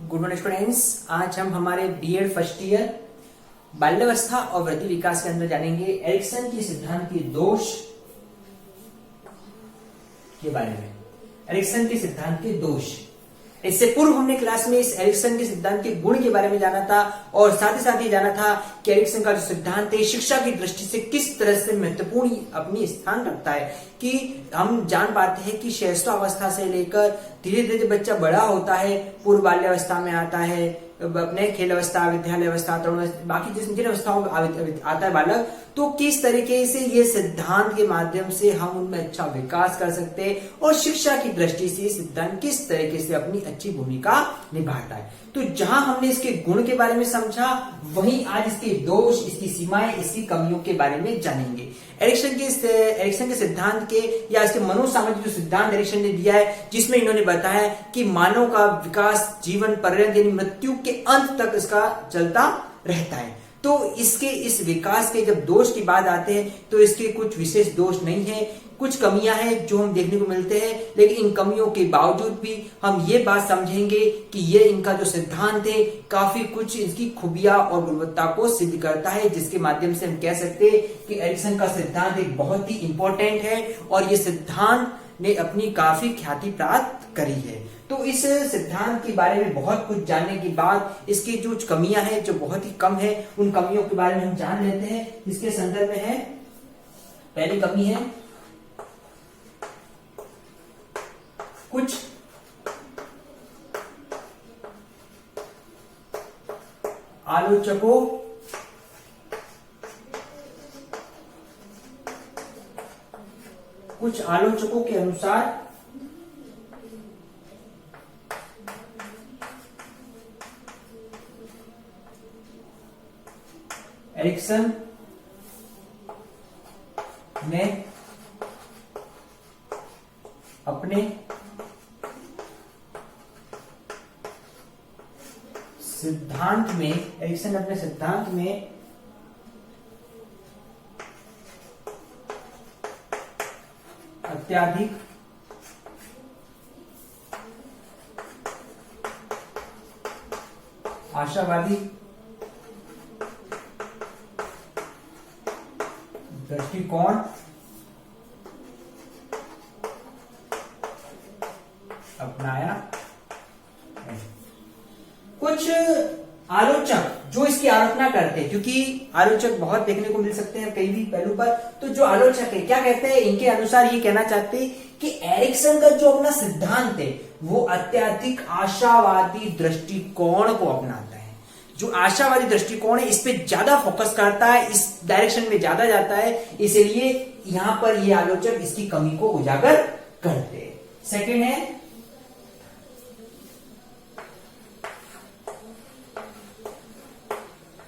Good morning students. आज हम हमारे बीएड फर्स्ट ईयर बाल्यावस्था और वृद्धि विकास के अंदर जानेंगे एरिक्सन के सिद्धांत के दोष के बारे में। एरिक्सन के सिद्धांत के दोष, इससे पूर्व हमने क्लास में इस एरिक्सन के सिद्धांत के गुण के बारे में जाना था और साथ ही जाना था कि एरिक्सन का जो सिद्धांत है शिक्षा की दृष्टि से किस तरह से महत्वपूर्ण अपनी स्थान रखता है, कि हम जान पाते हैं कि शैशवावस्था से लेकर धीरे धीरे बच्चा बड़ा होता है, पूर्व बाल्यावस्था में आता है, अपने खेल अवस्था, विद्यालय अवस्था, तरुण, बाकी जिन अवस्थाओं में आता है बालक, तो किस तरीके से ये सिद्धांत के माध्यम से हम उनमें अच्छा विकास कर सकते हैं और शिक्षा की दृष्टि से सिद्धांत किस तरीके से अपनी अच्छी भूमिका निभाता है। तो जहां हमने इसके गुण के बारे में समझा, वहीं आज इसके दोष, इसकी सीमाएं, इसकी कमियों के बारे में जानेंगे। एरिक्सन के सिद्धांत के या इसके मनोसामाजिक जो सिद्धांत एरिक्सन ने दिया है, जिसमें इन्होंने बताया कि मानव का विकास जीवन पर्यंत यानी मृत्यु के अंत तक इसका चलता रहता है। तो इसके इस विकास के जब दोष की बात आते हैं तो इसके कुछ विशेष दोष नहीं है, कुछ कमियां हैं जो हम देखने को मिलते हैं, लेकिन इन कमियों के बावजूद भी हम ये बात समझेंगे कि ये इनका जो सिद्धांत है काफी कुछ इसकी खूबियां और गुणवत्ता को सिद्ध करता है, जिसके माध्यम से हम कह सकते हैं कि एरिक्सन का सिद्धांत एक बहुत ही इंपॉर्टेंट है और ये सिद्धांत ने अपनी काफी ख्याति प्राप्त करी है। तो इस सिद्धांत के बारे में बहुत कुछ जानने के बाद इसकी जो कमियां हैं जो बहुत ही कम है, उन कमियों के बारे में हम जान लेते हैं। इसके संदर्भ में है, पहली कमी है कुछ आलोचकों के अनुसार एरिक्सन ने अपने सिद्धांत में अत्यधिक आशावादी दृष्टिकोण अपनाया है। कुछ आलोचक जो इसकी आलोचना करते हैं, क्योंकि आलोचक बहुत देखने को मिल सकते हैं कई भी पहलू पर, तो जो आलोचक है क्या कहते हैं, इनके अनुसार ये कहना चाहते हैं कि एरिक्सन का जो अपना सिद्धांत है वो अत्यधिक आशावादी दृष्टिकोण को अपनाता है। जो आशावादी दृष्टिकोण है इस पे ज्यादा फोकस करता है, इस डायरेक्शन में ज्यादा जाता है, इसलिए यहां पर ये आलोचक इसकी कमी को उजागर करते हैं। सेकंड है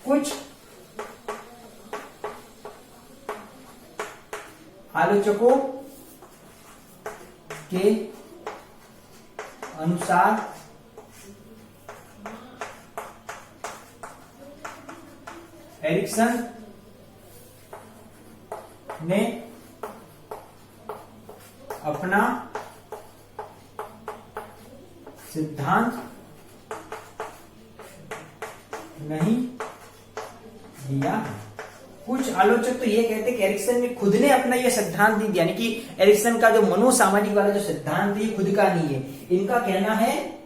कुछ आलोचकों के अनुसार एरिक्सन ने अपना सिद्धांत नहीं दिया। कुछ आलोचक तो ये कहते हैं कि एरिक्सन ने खुद ने अपना यह सिद्धांत नहीं दिया, यानी कि एरिक्सन का जो मनोसामाजिक वाला जो सिद्धांत है ये खुद का नहीं है। इनका कहना है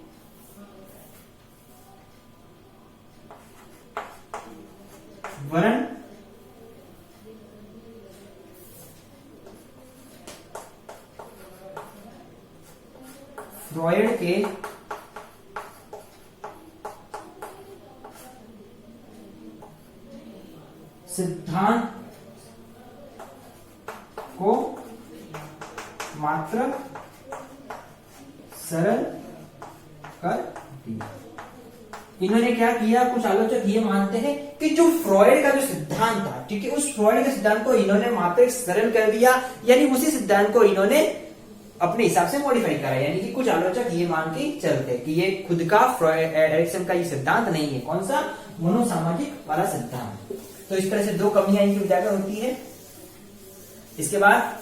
वरन फ्रॉयड के सिद्धांत को मात्र सरल कर दिया। इन्होंने क्या किया, कुछ आलोचक ये मानते हैं कि जो फ्रॉयड का जो सिद्धांत था, ठीक है, उस फ्रॉयड के सिद्धांत को इन्होंने मात्र सरल कर दिया, यानी उसी सिद्धांत को इन्होंने अपने हिसाब से मॉडिफाई करा। यानी कि कुछ आलोचक ये मान के चलते कि ये खुद का एरिक्सन का ये सिद्धांत नहीं है। कौन सा? मनोसामाजिक वाला सिद्धांत। तो इस तरह से दो कमियां इनकी उजागर होती है। इसके बाद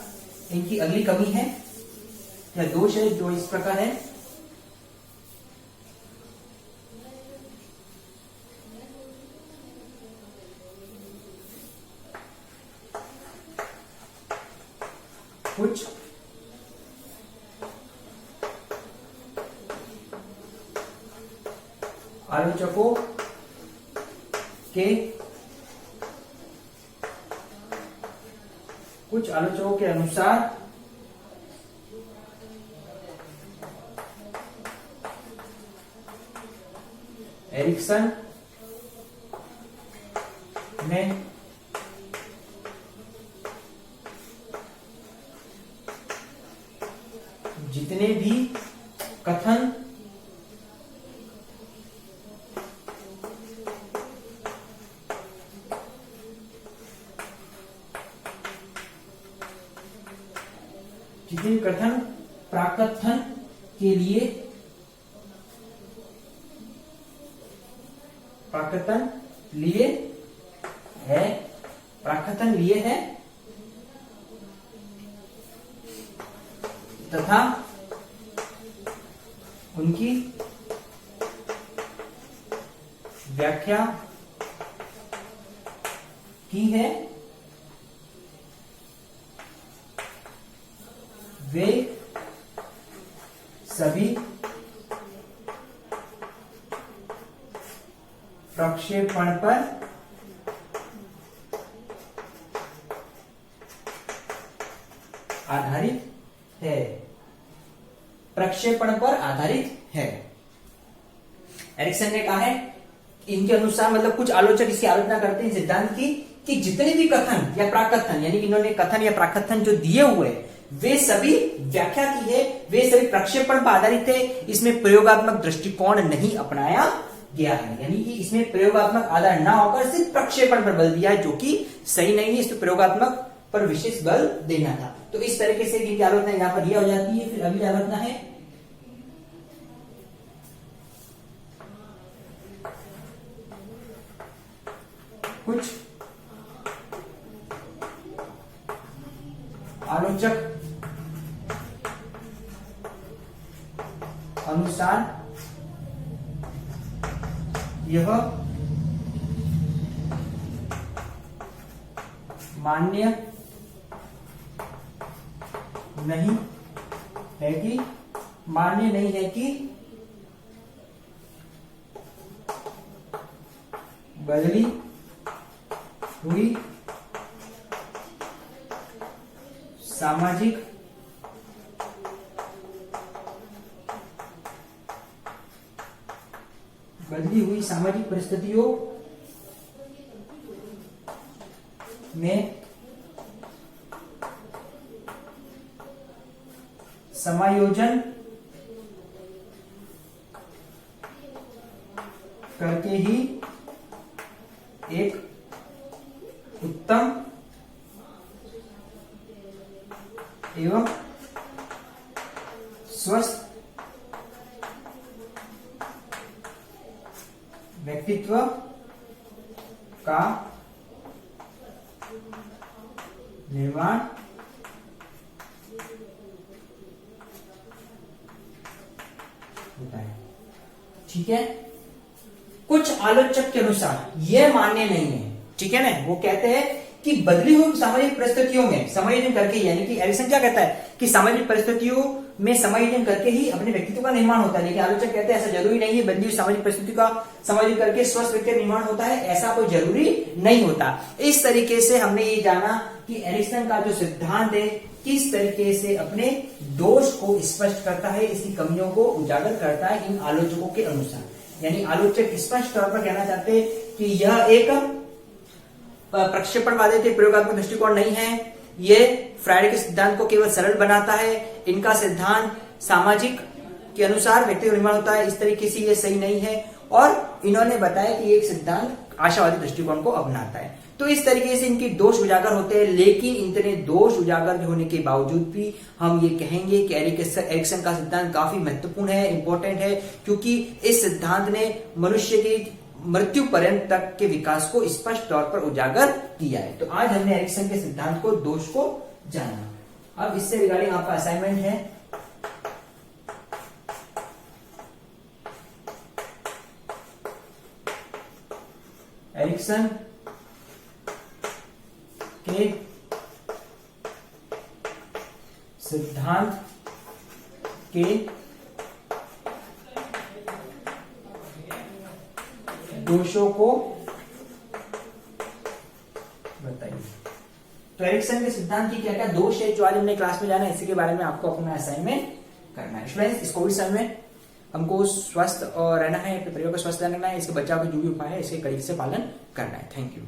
इनकी अगली कमी है या दोष है जो इस प्रकार है, कुछ आलोचकों के अनुसार एरिक्सन ने जितने भी कथन प्राकथन के लिए प्राकथन लिए है तथा उनकी व्याख्या की है, वे सभी प्रक्षेपण पर आधारित है। प्रक्षेपण पर आधारित है। एरिक्सन ने कहा है इनके अनुसार, मतलब कुछ आलोचक इसकी आलोचना करते हैं सिद्धांत की कि जितने भी कथन या प्राकथन, यानी कि इन्होंने कथन या प्राकथन जो दिए हुए वे सभी व्याख्या की है, वे सभी प्रक्षेपण पर आधारित है, इसमें प्रयोगात्मक दृष्टिकोण नहीं अपनाया गया है। यानी कि इसमें प्रयोगात्मक आधार ना होकर सिर्फ प्रक्षेपण पर बल दिया है, जो कि सही नहीं है। इसमें प्रयोगात्मक पर विशेष बल देना था। तो इस तरीके से इनकी आलोचना यहां पर यह हो जाती है। फिर अगली आलोचना है कुछ आलोचक अनुसार यह मान्य नहीं है कि बदली हुई सामाजिक परिस्थितियों में समायोजन करके ही एक उत्तम एवं स्वस्थ व्यक्तित्व का निर्माण होता है। ठीक है, कुछ आलोचक के अनुसार यह मान्य नहीं है। ठीक है ना, वो कहते हैं कि बदली हुई सामाजिक परिस्थितियों में समायोजन करके, यानी कि एरिक्सन क्या कहता है कि सामाजिक परिस्थितियों में समायोजन करके ही अपने व्यक्तित्व का निर्माण होता है। लेकिन आलोचक कहते हैं ऐसा जरूरी नहीं है, बदली हुई सामाजिक परिस्थिति का समायोजन करके स्वस्थ व्यक्ति का निर्माण होता है, ऐसा कोई जरूरी नहीं होता। इस तरीके से हमने ये जाना कि एरिक्सन का जो सिद्धांत है किस तरीके से अपने दोष को स्पष्ट करता है, इसकी कमियों को उजागर करता है इन आलोचकों के अनुसार। यानी आलोचक स्पष्ट तौर पर कहना चाहते हैं कि यह एक प्रक्षेपणवादी के प्रयोगात्मक दृष्टिकोण नहीं है, ये फ्राइडे के सिद्धांत को केवल सरल बनाता है। इनका सिद्धांत सामाजिक के अनुसार व्यक्ति का निर्माण होता है, इस तरीके से ये सही नहीं है। और इन्होंने बताया कि एक सिद्धांत आशावादी दृष्टिकोण को अपनाता है। तो इस तरीके से इनके दोष उजागर होते हैं। लेकिन इतने दोष उजागर होने के बावजूद भी हम ये कहेंगे कि एरिक्सन का सिद्धांत काफी महत्वपूर्ण है, इंपॉर्टेंट है, क्योंकि इस सिद्धांत ने मनुष्य की मृत्यु पर्यंत तक के विकास को स्पष्ट तौर पर उजागर किया है। तो आज हमने एरिक्सन के सिद्धांत को, दोष को जाना। अब इससे रिगार्डिंग आपका असाइनमेंट है एरिक्सन के सिद्धांत के दोषों को बताइए। तो एरिक्सन के सिद्धांत की क्या क्या दोष है जो आज हमने क्लास में जाना है, इसी के बारे में आपको अपना असाइनमेंट करना है। स्टूडेंट्स, इस कोविड समय में हमको स्वस्थ और रहना है, अपने परिवार को स्वस्थ रहना है, इसके बचाव के जो भी उपाय है इसके कड़ी से पालन करना है। Thank you.